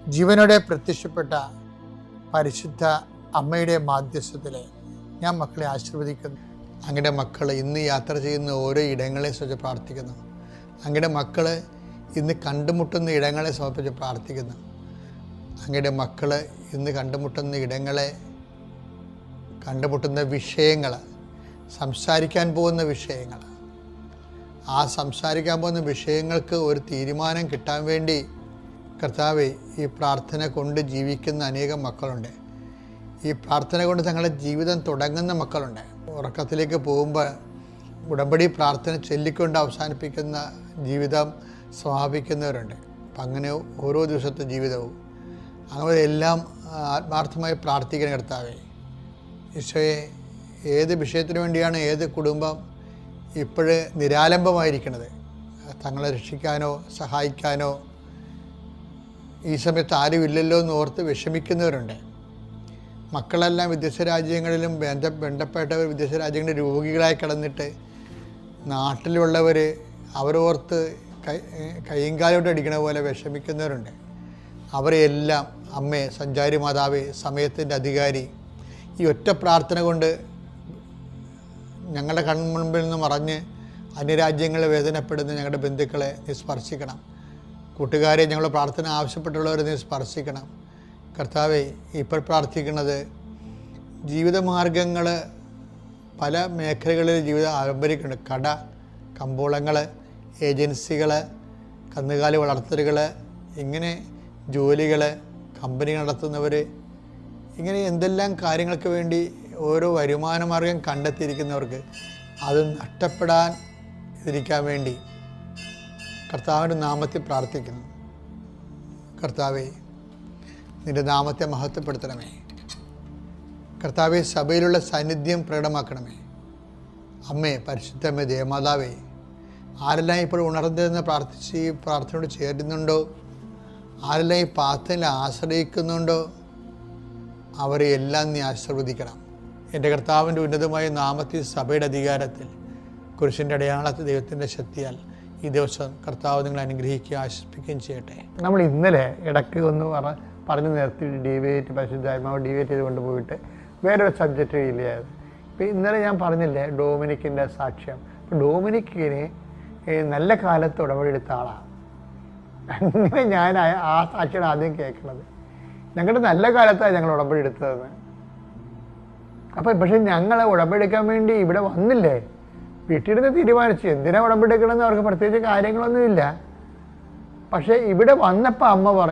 ജീവനോടെ പ്രത്യക്ഷപ്പെട്ട പരിശുദ്ധ അമ്മയുടെ മാധ്യസ്ഥത്തിൽ ഞാൻ മക്കളെ ആശീർവദിക്കുന്നു. അങ്ങയുടെ മക്കൾ ഇന്ന് യാത്ര ചെയ്യുന്ന ഓരോ ഇടങ്ങളെ സംബന്ധിച്ച് പ്രാർത്ഥിക്കുന്നു. അങ്ങയുടെ മക്കൾ ഇന്ന് കണ്ടുമുട്ടുന്ന ഇടങ്ങളെ സമർപ്പിച്ച് പ്രാർത്ഥിക്കുന്നു. അങ്ങയുടെ മക്കൾ ഇന്ന് കണ്ടുമുട്ടുന്ന ഇടങ്ങളെ, കണ്ടുമുട്ടുന്ന വിഷയങ്ങൾ, സംസാരിക്കാൻ പോകുന്ന വിഷയങ്ങൾ, ആ സംസാരിക്കാൻ പോകുന്ന വിഷയങ്ങൾക്ക് ഒരു തീരുമാനം കിട്ടാൻ വേണ്ടി കർത്താവേ, ഈ പ്രാർത്ഥന കൊണ്ട് ജീവിക്കുന്ന അനേകം മക്കളുണ്ട്. ഈ പ്രാർത്ഥന കൊണ്ട് തങ്ങളുടെ ജീവിതം തുടങ്ങുന്ന മക്കളുണ്ട്. ഉറക്കത്തിലേക്ക് പോകുമ്പോൾ ഉടമ്പടി പ്രാർത്ഥന ചൊല്ലിക്കൊണ്ട് അവസാനിപ്പിക്കുന്ന ജീവിതം സമാപിക്കുന്നവരുണ്ട്. അപ്പം അങ്ങനെ ഓരോ ദിവസത്തെ ജീവിതവും അങ്ങനെ എല്ലാം ആത്മാർത്ഥമായി പ്രാർത്ഥിക്കണം. കർത്താവേ, ഈശോയെ, ഏത് വിഷയത്തിന് വേണ്ടിയാണ് ഏത് കുടുംബം ഇപ്പോഴ് നിരാലംബമായിരിക്കുന്നത്? തങ്ങളെ രക്ഷിക്കാനോ സഹായിക്കാനോ ഈ സമയത്ത് ആരുമില്ലല്ലോ എന്ന് ഓർത്ത് വിഷമിക്കുന്നവരുണ്ട്. മക്കളെല്ലാം വിദേശ രാജ്യങ്ങളിലും ബന്ധപ്പെട്ടവർ വിദേശ രാജ്യങ്ങളിൽ രോഗികളായി കിടന്നിട്ട് നാട്ടിലുള്ളവർ അവരോർത്ത് കൈയും കാലോട്ട് അടിക്കണ പോലെ വിഷമിക്കുന്നവരുണ്ട്. അവരെയെല്ലാം അമ്മേ, സഞ്ചാരി മാതാവേ, സമയത്തിൻ്റെ അധികാരി, ഈ ഒറ്റ പ്രാർത്ഥന കൊണ്ട് ഞങ്ങളുടെ കൺമുൻപിൽ നിന്ന് മറഞ്ഞ് അന്യരാജ്യങ്ങളിൽ വേദനപ്പെടുന്ന ഞങ്ങളുടെ ബന്ധുക്കളെ നീ സ്പർശിക്കണം. കൂട്ടുകാരെ, ഞങ്ങളുടെ പ്രാർത്ഥന ആവശ്യപ്പെട്ടുള്ളവരെ നീ സ്പർശിക്കണം. കർത്താവെ, ഇപ്പോൾ പ്രാർത്ഥിക്കുന്നത് ജീവിതമാർഗങ്ങൾ പല മേഖലകളിൽ ജീവിതം ആരംഭിക്കുന്നുണ്ട്. കട, കമ്പോളങ്ങൾ, ഏജൻസികൾ, കന്നുകാലി വളർത്തലുകൾ, ഇങ്ങനെ ജോലികൾ, കമ്പനി നടത്തുന്നവർ, ഇങ്ങനെ എന്തെല്ലാം കാര്യങ്ങൾക്ക് വേണ്ടി ഓരോ വരുമാന മാർഗം കണ്ടെത്തിയിരിക്കുന്നവർക്ക് അത് നഷ്ടപ്പെടാൻ ഇരിക്കാൻ വേണ്ടി കർത്താവിൻ്റെ നാമത്തിൽ പ്രാർത്ഥിക്കുന്നു. കർത്താവെ, നിൻ്റെ നാമത്തെ മഹത്വപ്പെടുത്തണമേ. കർത്താവെ, സഭയിലുള്ള സാന്നിധ്യം പ്രകടമാക്കണമേ. അമ്മേ, പരിശുദ്ധമ്മേ, ദേവമാതാവേ, ആരെല്ലാം ഇപ്പോൾ ഉണർന്നിരുന്ന് പ്രാർത്ഥിച്ച് ഈ പ്രാർത്ഥനയോട് ചേരുന്നുണ്ടോ, ആരെല്ലാം ഈ പ്രാർത്ഥനയിൽ ആശ്രയിക്കുന്നുണ്ടോ, അവരെ എല്ലാം നീ ആശീർവദിക്കണം. എൻ്റെ കർത്താവിൻ്റെ ഉന്നതമായ നാമത്തിൽ, സഭയുടെ അധികാരത്തിൽ, കുരിശിൻ്റെ അടയാളത്തിൽ, ദൈവത്തിൻ്റെ ശക്തിയാൽ ഈ ദിവസം കർത്താവ് നിങ്ങളെ അനുഗ്രഹിക്കുകയും ആശ്വസിപ്പിക്കുകയും ചെയ്യട്ടെ. നമ്മൾ ഇന്നലെ ഇടയ്ക്ക് ഒന്ന് പറഞ്ഞു നിർത്തി ഡിബേറ്റ്, പരിശുദ്ധാത്മാവ് ഡിബേറ്റ് ചെയ്ത് കൊണ്ടുപോയിട്ട് വേറൊരു സബ്ജക്റ്റ് ഇല്ലായത്. ഇപ്പോൾ ഇന്നലെ ഞാൻ പറഞ്ഞില്ലേ ഡൊമിനിക്കിൻ്റെ സാക്ഷ്യം. അപ്പോൾ ഡൊമിനിക്കിന് നല്ല കാലത്ത് ഉടമ്പടിയെടുത്ത ആളാണ്. അങ്ങനെ ഞാൻ ആ സാക്ഷിയാണ് ആദ്യം കേൾക്കുന്നത്. ഞങ്ങളുടെ നല്ല കാലത്താണ് ഞങ്ങൾ ഉടമ്പടി എടുത്തതെന്ന്. അപ്പം പക്ഷേ ഞങ്ങൾ ഉടമ്പടി എടുക്കാൻ വേണ്ടി ഇവിടെ വന്നില്ലേ, വീട്ടിലിരുന്ന് തീരുമാനിച്ചു. എന്തിനാ ഉടമ്പടി എടുക്കണമെന്ന് അവർക്ക് പ്രത്യേകിച്ച് കാര്യങ്ങളൊന്നുമില്ല. പക്ഷേ ഇവിടെ വന്നപ്പോൾ അമ്മ പറഞ്ഞു,